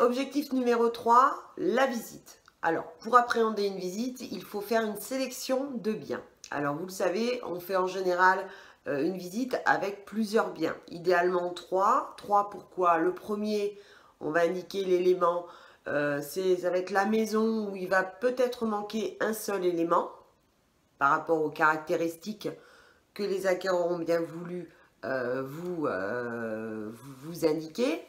Objectif numéro 3, la visite. Alors, pour appréhender une visite, il faut faire une sélection de biens. Alors, vous le savez, on fait en général une visite avec plusieurs biens. Idéalement 3. 3 pourquoi? Le premier, on va indiquer l'élément, ça va être la maison où il va peut-être manquer un seul élément par rapport aux caractéristiques que les acquéreurs ont bien voulu vous indiquer.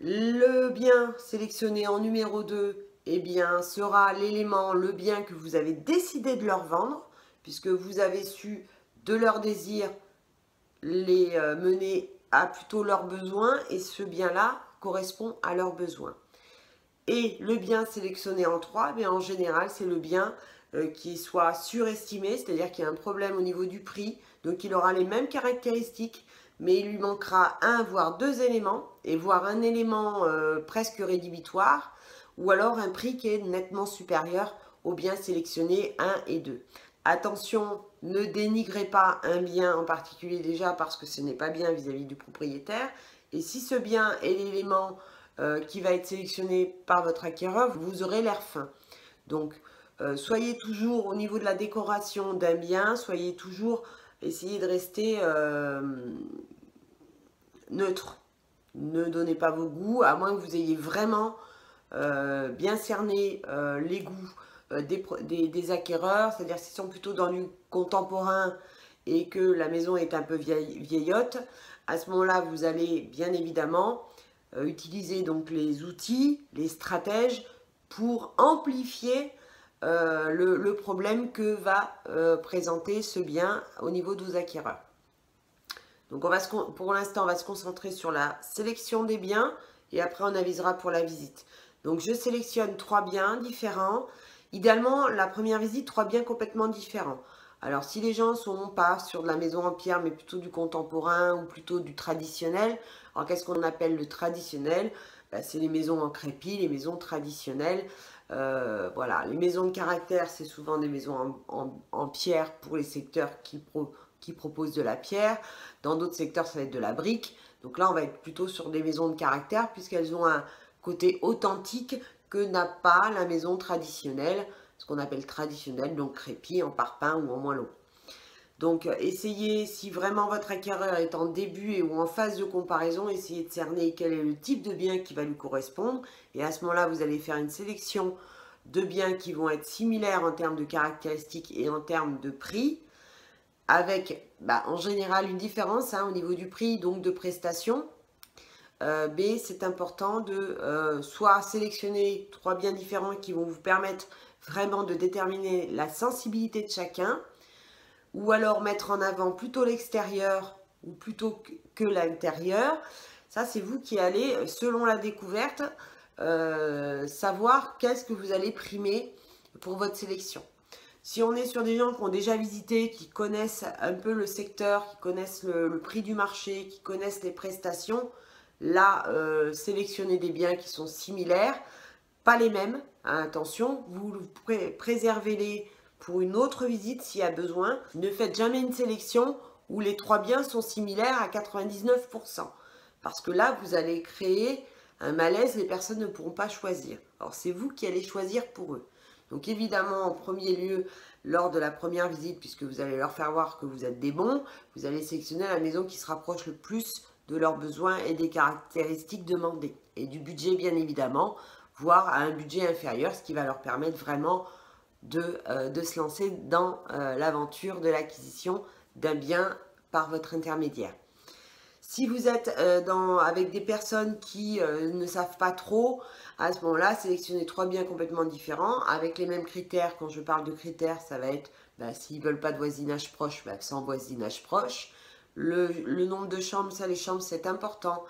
Le bien sélectionné en numéro 2, eh bien, sera l'élément, le bien que vous avez décidé de leur vendre, puisque vous avez su de leurs désirs les mener à plutôt leurs besoins, et ce bien-là correspond à leurs besoins. Et le bien sélectionné en 3, bien, en général, c'est le bien qui soit surestimé, c'est-à-dire qu'il y a un problème au niveau du prix, donc il aura les mêmes caractéristiques, mais il lui manquera un, voire deux éléments, et voire un élément presque rédhibitoire, ou alors un prix qui est nettement supérieur au bien sélectionné 1 et 2. Attention, ne dénigrez pas un bien en particulier déjà parce que ce n'est pas bien vis-à-vis du propriétaire, et si ce bien est l'élément qui va être sélectionné par votre acquéreur, vous aurez l'air fin. Donc, soyez toujours au niveau de la décoration d'un bien, soyez toujours, essayez de rester neutre. Ne donnez pas vos goûts, à moins que vous ayez vraiment bien cerné les goûts des acquéreurs, c'est-à-dire s'ils sont plutôt dans du contemporain et que la maison est un peu vieillotte. À ce moment-là, vous allez bien évidemment utiliser donc les outils, les stratèges pour amplifier le problème que va présenter ce bien au niveau de vos acquéreurs. Donc pour l'instant, on va se concentrer sur la sélection des biens et après on avisera pour la visite. Donc je sélectionne 3 biens différents. Idéalement, la première visite, 3 biens complètement différents. Alors si les gens ne sont pas sur de la maison en pierre, mais plutôt du contemporain ou plutôt du traditionnel, alors qu'est-ce qu'on appelle le traditionnel? Ben, c'est les maisons en crépi, les maisons traditionnelles. Voilà, les maisons de caractère, c'est souvent des maisons en pierre pour les secteurs qui proposent de la pierre. Dans d'autres secteurs, ça va être de la brique. Donc là, on va être plutôt sur des maisons de caractère puisqu'elles ont un côté authentique que n'a pas la maison traditionnelle, ce qu'on appelle traditionnelle, donc crépi, en parpaing ou en moellon. Donc essayez, si vraiment votre acquéreur est en début ou en phase de comparaison, essayez de cerner quel est le type de bien qui va lui correspondre. Et à ce moment-là, vous allez faire une sélection de biens qui vont être similaires en termes de caractéristiques et en termes de prix, avec en général une différence au niveau du prix, donc de prestations. B, c'est important de soit sélectionner 3 biens différents qui vont vous permettre vraiment de déterminer la sensibilité de chacun, ou alors mettre en avant plutôt l'extérieur ou plutôt que l'intérieur. Ça, c'est vous qui allez, selon la découverte, savoir qu'est-ce que vous allez primer pour votre sélection. Si on est sur des gens qui ont déjà visité, qui connaissent un peu le secteur, qui connaissent le prix du marché, qui connaissent les prestations, là, sélectionnez des biens qui sont similaires, pas les mêmes, hein, attention, vous préservez-les pour une autre visite s'il y a besoin. Ne faites jamais une sélection où les 3 biens sont similaires à 99%. Parce que là, vous allez créer un malaise, les personnes ne pourront pas choisir. Alors, c'est vous qui allez choisir pour eux. Donc, évidemment, en premier lieu, lors de la première visite, puisque vous allez leur faire voir que vous êtes des bons, vous allez sélectionner la maison qui se rapproche le plus de leurs besoins et des caractéristiques demandées. Et du budget, bien évidemment, voire à un budget inférieur, ce qui va leur permettre vraiment de se lancer dans l'aventure de l'acquisition d'un bien par votre intermédiaire. Si vous êtes avec des personnes qui ne savent pas trop, à ce moment-là, sélectionnez 3 biens complètement différents, avec les mêmes critères. Quand je parle de critères, ça va être, s'ils ne veulent pas de voisinage proche, sans voisinage proche. Le nombre de chambres, ça, les chambres, c'est important.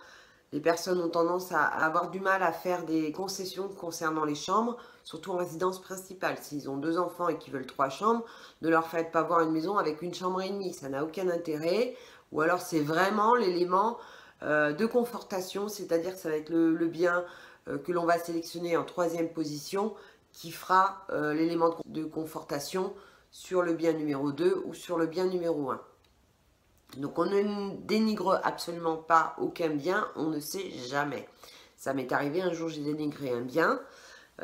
Les personnes ont tendance à avoir du mal à faire des concessions concernant les chambres, surtout en résidence principale. S'ils ont 2 enfants et qu'ils veulent 3 chambres, ne leur faites pas voir une maison avec 1 chambre et demie, ça n'a aucun intérêt. Ou alors c'est vraiment l'élément de confortation, c'est-à-dire que ça va être le bien que l'on va sélectionner en 3e position qui fera l'élément de confortation sur le bien numéro 2 ou sur le bien numéro 1. Donc on ne dénigre absolument pas aucun bien, on ne sait jamais. Ça m'est arrivé un jour, j'ai dénigré un bien,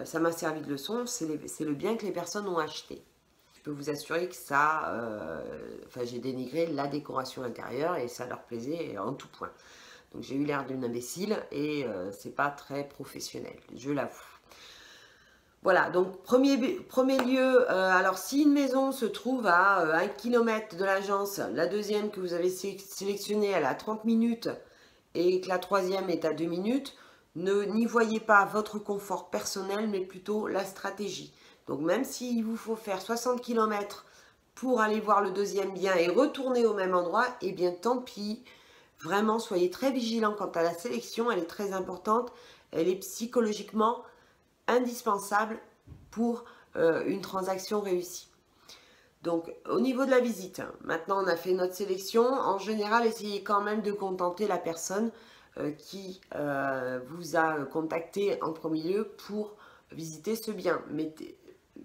ça m'a servi de leçon, c'est le bien que les personnes ont acheté. Je peux vous assurer que ça, enfin j'ai dénigré la décoration intérieure et ça leur plaisait en tout point. Donc j'ai eu l'air d'une imbécile et c'est pas très professionnel, je l'avoue. Voilà, donc premier lieu, alors si une maison se trouve à 1 km de l'agence, la deuxième que vous avez sélectionnée, elle est à 30 minutes et que la troisième est à 2 minutes, n'y voyez pas votre confort personnel, mais plutôt la stratégie. Donc même s'il vous faut faire 60 km pour aller voir le deuxième bien et retourner au même endroit, eh bien tant pis. Vraiment, soyez très vigilants quant à la sélection, elle est très importante, elle est psychologiquement indispensable pour une transaction réussie. Donc au niveau de la visite, maintenant on a fait notre sélection, en général essayez quand même de contenter la personne qui vous a contacté en premier lieu pour visiter ce bien.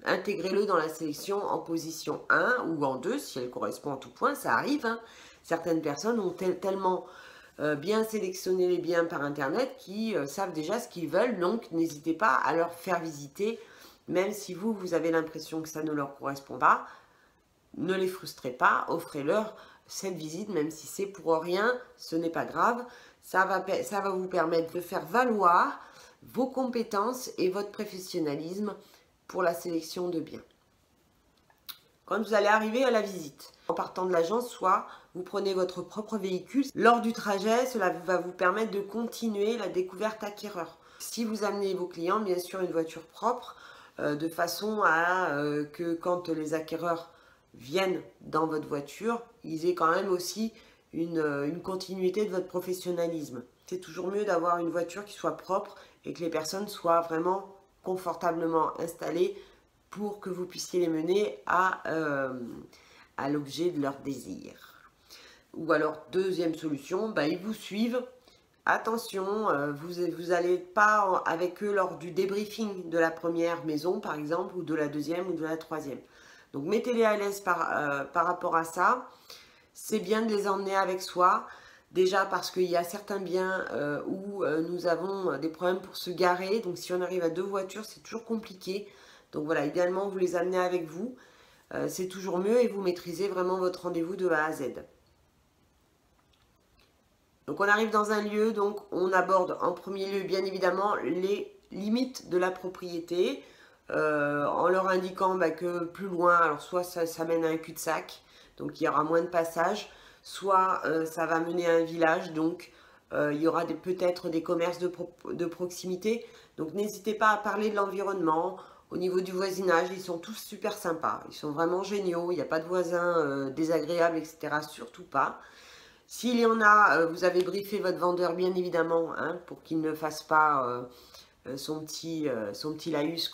Intégrez-le dans la sélection en position 1 ou en 2 si elle correspond en tout point, ça arrive. Hein. Certaines personnes ont tellement bien sélectionné les biens par internet qui savent déjà ce qu'ils veulent, donc n'hésitez pas à leur faire visiter, même si vous avez l'impression que ça ne leur correspond pas, ne les frustrez pas, offrez-leur cette visite, même si c'est pour rien, ce n'est pas grave, ça va vous permettre de faire valoir vos compétences et votre professionnalisme pour la sélection de biens. Quand vous allez arriver à la visite, en partant de l'agence, soit vous prenez votre propre véhicule. Lors du trajet, cela va vous permettre de continuer la découverte acquéreur. Si vous amenez vos clients, bien sûr, une voiture propre, de façon à que quand les acquéreurs viennent dans votre voiture, ils aient quand même aussi une continuité de votre professionnalisme. C'est toujours mieux d'avoir une voiture qui soit propre et que les personnes soient vraiment confortablement installées pour que vous puissiez les mener à l'objet de leur désir. Ou alors, deuxième solution, ils vous suivent. Attention, vous n'allez pas avec eux lors du débriefing de la première maison, par exemple, ou de la deuxième ou de la troisième. Donc, mettez-les à l'aise par rapport à ça. C'est bien de les emmener avec soi. Déjà parce qu'il y a certains biens où nous avons des problèmes pour se garer. Donc, si on arrive à 2 voitures, c'est toujours compliqué. Donc voilà, idéalement, vous les amenez avec vous. C'est toujours mieux et vous maîtrisez vraiment votre rendez-vous de A à Z. Donc on arrive dans un lieu, donc on aborde en premier lieu, bien évidemment, les limites de la propriété. En leur indiquant que plus loin, alors soit ça mène à un cul-de-sac, donc il y aura moins de passages, soit ça va mener à un village, donc il y aura peut-être des commerces de proximité. Donc n'hésitez pas à parler de l'environnement. Au niveau du voisinage, ils sont tous super sympas. Ils sont vraiment géniaux. Il n'y a pas de voisins désagréables, etc. Surtout pas. S'il y en a, vous avez briefé votre vendeur, bien évidemment, hein, pour qu'il ne fasse pas son petit laïus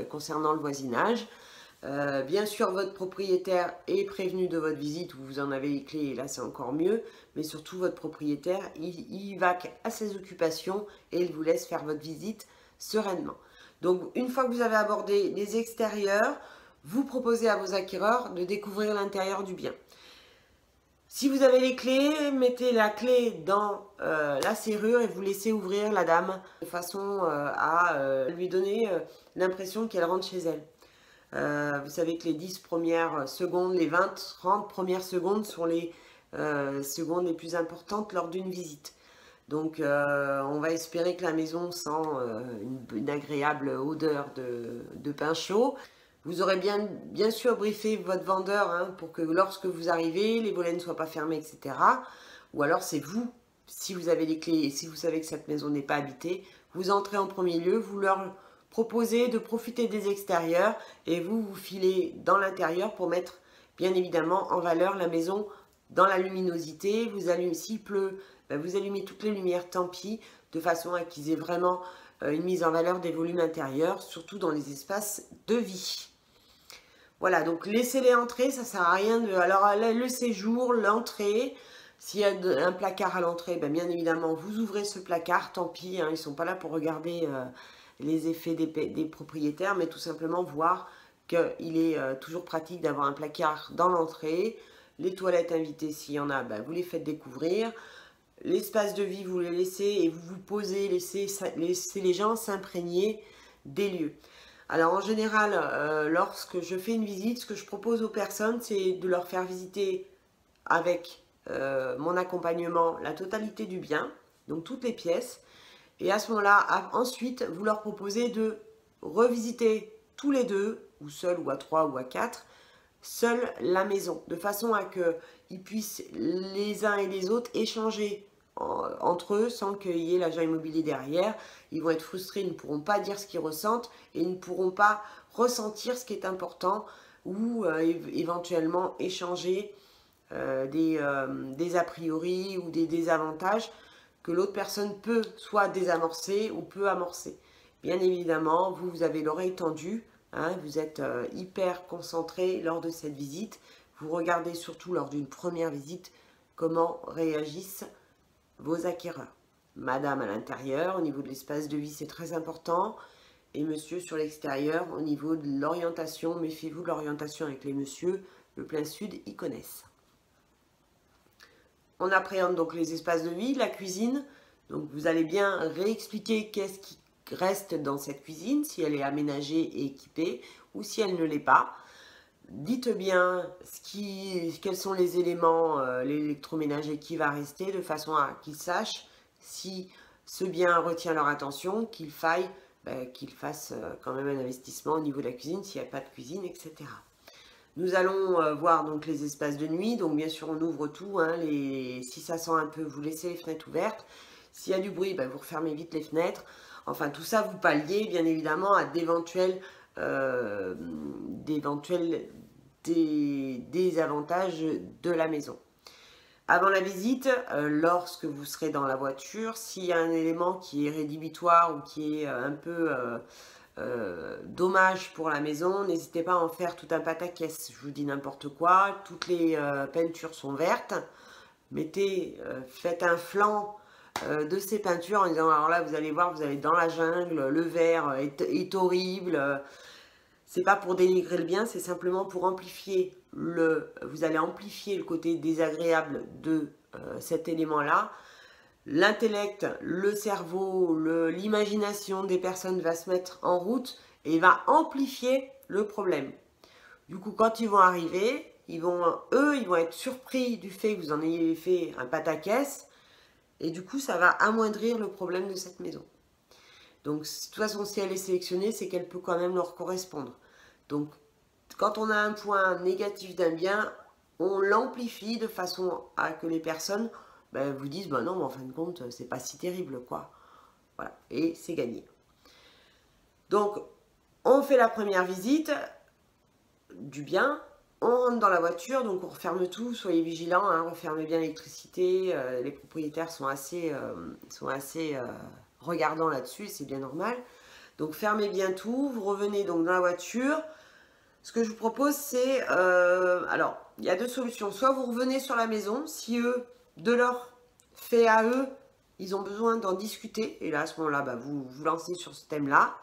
concernant le voisinage. Bien sûr, votre propriétaire est prévenu de votre visite, vous en avez les clés, et là c'est encore mieux. Mais surtout, votre propriétaire, il va à ses occupations et il vous laisse faire votre visite sereinement. Donc, une fois que vous avez abordé les extérieurs, vous proposez à vos acquéreurs de découvrir l'intérieur du bien. Si vous avez les clés, mettez la clé dans la serrure et vous laissez ouvrir la dame de façon à lui donner l'impression qu'elle rentre chez elle. Vous savez que les 10 premières secondes, les 20-30 premières secondes sont les secondes les plus importantes lors d'une visite. Donc, on va espérer que la maison sent une agréable odeur de pain chaud. Vous aurez bien sûr briefé votre vendeur hein, pour que lorsque vous arrivez, les volets ne soient pas fermés, etc. Ou alors, c'est vous, si vous avez les clés et si vous savez que cette maison n'est pas habitée, vous entrez en premier lieu, vous leur proposez de profiter des extérieurs et vous filez dans l'intérieur pour mettre, bien évidemment, en valeur la maison dans la luminosité. Vous allumez, s'il pleut, vous allumez toutes les lumières, tant pis, de façon à qu'ils aient vraiment une mise en valeur des volumes intérieurs, surtout dans les espaces de vie. Voilà, donc laissez-les entrer, ça ne sert à rien de... Alors, le séjour, l'entrée, s'il y a un placard à l'entrée, bien évidemment, vous ouvrez ce placard, tant pis, hein, ils ne sont pas là pour regarder les effets des propriétaires, mais tout simplement voir qu'il est toujours pratique d'avoir un placard dans l'entrée. Les toilettes invitées, s'il y en a, vous les faites découvrir. l'espace de vie, vous les laissez et vous vous posez, laissez les gens s'imprégner des lieux. Alors en général, lorsque je fais une visite, ce que je propose aux personnes, c'est de leur faire visiter avec mon accompagnement la totalité du bien, donc toutes les pièces. Et à ce moment-là, ensuite, vous leur proposez de revisiter tous les deux, ou seuls, ou à 3, ou à 4, seuls la maison, de façon à qu'ils puissent les uns et les autres échanger entre eux sans qu'il y ait l'agent immobilier derrière. Ils vont être frustrés, ils ne pourront pas dire ce qu'ils ressentent et ils ne pourront pas ressentir ce qui est important ou éventuellement échanger des a priori ou des désavantages que l'autre personne peut soit désamorcer ou peut amorcer. Bien évidemment, vous avez l'oreille tendue, hein, vous êtes hyper concentré lors de cette visite. Vous regardez surtout lors d'une première visite comment réagissent vos acquéreurs. Madame à l'intérieur, au niveau de l'espace de vie, c'est très important. Et monsieur sur l'extérieur, au niveau de l'orientation, méfiez-vous de l'orientation avec les messieurs. Le plein sud, ils connaissent. On appréhende donc les espaces de vie, la cuisine. Donc vous allez bien réexpliquer qu'est-ce qui reste dans cette cuisine, si elle est aménagée et équipée ou si elle ne l'est pas. Dites bien quels sont les éléments, l'électroménager qui va rester, de façon à qu'ils sachent si ce bien retient leur attention, qu'ils fassent quand même un investissement au niveau de la cuisine, s'il n'y a pas de cuisine, etc. Nous allons voir donc les espaces de nuit, donc bien sûr on ouvre tout, hein, si ça sent un peu, vous laissez les fenêtres ouvertes. S'il y a du bruit, vous refermez vite les fenêtres. Enfin tout ça, vous palliez bien évidemment à d'éventuels désavantages de la maison. Avant la visite, lorsque vous serez dans la voiture, s'il y a un élément qui est rédhibitoire ou qui est un peu dommage pour la maison, n'hésitez pas à en faire tout un pataquès. Je vous dis n'importe quoi, toutes les peintures sont vertes. Faites un flanc de ces peintures en disant, alors là vous allez voir, vous allez dans la jungle, le vert est horrible. C'est pas pour dénigrer le bien, c'est simplement pour amplifier vous allez amplifier le côté désagréable de cet élément-là. L'intellect, le cerveau, l'imagination des personnes va se mettre en route et va amplifier le problème. Du coup, quand ils vont arriver, ils vont être surpris du fait que vous en ayez fait un pataquès et du coup, ça va amoindrir le problème de cette maison. Donc, de toute façon, si elle est sélectionnée, c'est qu'elle peut quand même leur correspondre. Donc, quand on a un point négatif d'un bien, on l'amplifie de façon à que les personnes vous disent, non, mais en fin de compte, c'est pas si terrible, quoi. Voilà, et c'est gagné. Donc, on fait la première visite du bien, on rentre dans la voiture, donc on referme tout, soyez vigilants, hein, refermez bien l'électricité, les propriétaires sont assez regardants là-dessus, c'est bien normal. Donc fermez bien tout, vous revenez donc dans la voiture. Ce que je vous propose, c'est, alors, il y a deux solutions. Soit vous revenez sur la maison, si eux, de leur fait à eux, ils ont besoin d'en discuter, et là, à ce moment-là, vous vous lancez sur ce thème-là.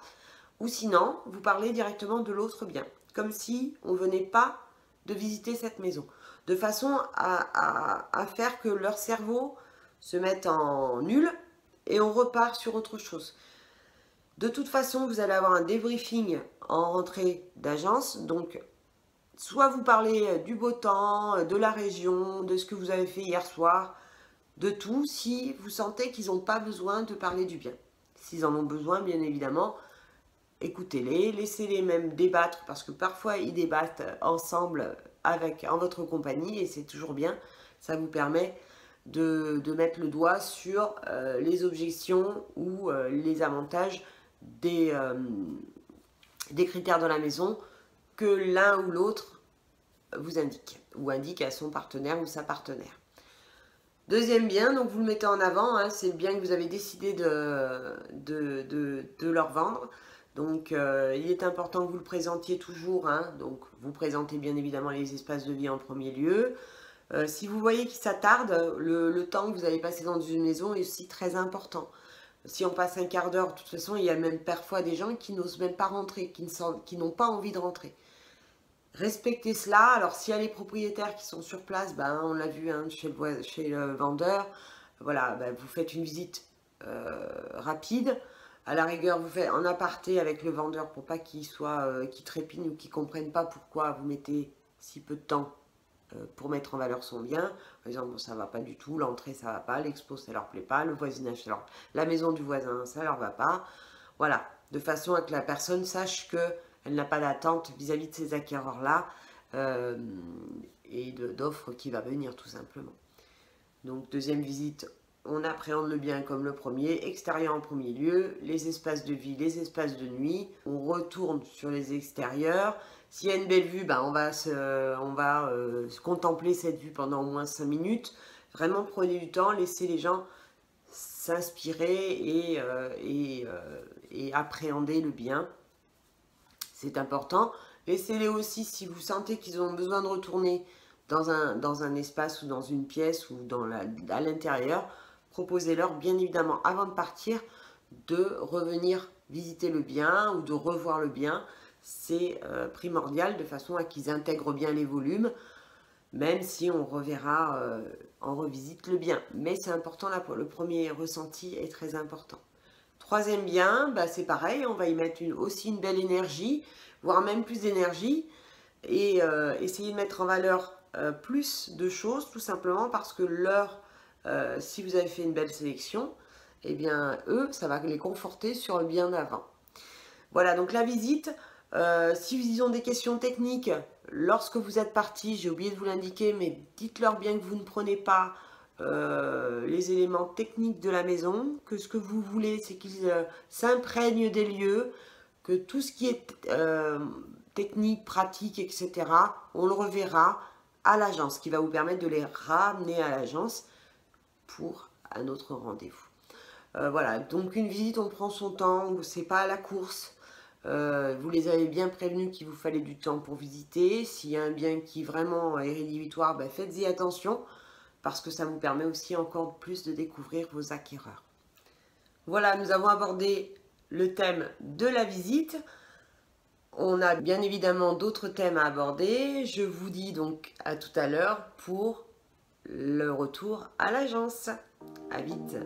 Ou sinon, vous parlez directement de l'autre bien, comme si on ne venait pas de visiter cette maison, de façon à faire que leur cerveau se mette en nul, et on repart sur autre chose. De toute façon, vous allez avoir un débriefing en rentrée d'agence. Donc, soit vous parlez du beau temps, de la région, de ce que vous avez fait hier soir, de tout, si vous sentez qu'ils n'ont pas besoin de parler du bien. S'ils en ont besoin, bien évidemment, écoutez-les, laissez-les même débattre, parce que parfois, ils débattent ensemble en votre compagnie, et c'est toujours bien. Ça vous permet de mettre le doigt sur les objections ou les avantages des critères de la maison que l'un ou l'autre vous indique, ou indique à son partenaire ou sa partenaire. Deuxième bien, donc vous le mettez en avant, hein, c'est le bien que vous avez décidé de leur vendre. Donc il est important que vous le présentiez toujours, hein, donc vous présentez bien évidemment les espaces de vie en premier lieu. Si vous voyez qu'il s'attarde, le temps que vous allez passer dans une maison est aussi très important. Si on passe un quart d'heure, de toute façon, il y a même parfois des gens qui n'osent même pas rentrer, qui n'ont pas envie de rentrer. Respectez cela. Alors, s'il y a les propriétaires qui sont sur place, on l'a vu hein, chez le vendeur, voilà, ben, vous faites une visite rapide. À la rigueur, vous faites en aparté avec le vendeur pour pas qu'il qu'il trépigne ou qu'il ne comprenne pas pourquoi vous mettez si peu de temps pour mettre en valeur son bien. Par exemple, bon, ça va pas du tout, l'entrée ça va pas, l'expo ça leur plaît pas, le voisinage ça leur... la maison du voisin ça leur va pas. Voilà, de façon à que la personne sache que elle n'a pas d'attente vis-à-vis de ces acquéreurs-là et d'offres qui va venir tout simplement. Donc deuxième visite, on appréhende le bien comme le premier, extérieur en premier lieu, les espaces de vie, les espaces de nuit, on retourne sur les extérieurs. S'il y a une belle vue, ben on va se contempler cette vue pendant au moins 5 minutes. Vraiment prenez du temps, laissez les gens s'inspirer et appréhender le bien. C'est important. Laissez-les aussi, si vous sentez qu'ils ont besoin de retourner dans un espace ou dans une pièce ou à l'intérieur, proposez-leur bien évidemment avant de partir de revenir visiter le bien ou de revoir le bien. C'est primordial de façon à qu'ils intègrent bien les volumes, même si on reverra en revisite le bien. Mais c'est important, là, le premier ressenti est très important. Troisième bien, bah, c'est pareil, on va y mettre aussi une belle énergie, voire même plus d'énergie, et essayer de mettre en valeur plus de choses, tout simplement parce que si vous avez fait une belle sélection, eh bien eux, ça va les conforter sur le bien d'avant. Voilà, donc la visite, si ils ont des questions techniques, lorsque vous êtes parti, j'ai oublié de vous l'indiquer, mais dites-leur bien que vous ne prenez pas les éléments techniques de la maison, que ce que vous voulez, c'est qu'ils s'imprègnent des lieux, que tout ce qui est technique, pratique, etc., on le reverra à l'agence, qui va vous permettre de les ramener à l'agence pour un autre rendez-vous. Voilà, donc une visite, on prend son temps, c'est pas à la course. Vous les avez bien prévenus qu'il vous fallait du temps pour visiter. S'il y a un bien qui vraiment est rédhibitoire, ben faites-y attention, parce que ça vous permet aussi encore plus de découvrir vos acquéreurs. Voilà, nous avons abordé le thème de la visite. On a bien évidemment d'autres thèmes à aborder. Je vous dis donc à tout à l'heure pour le retour à l'agence. À vite.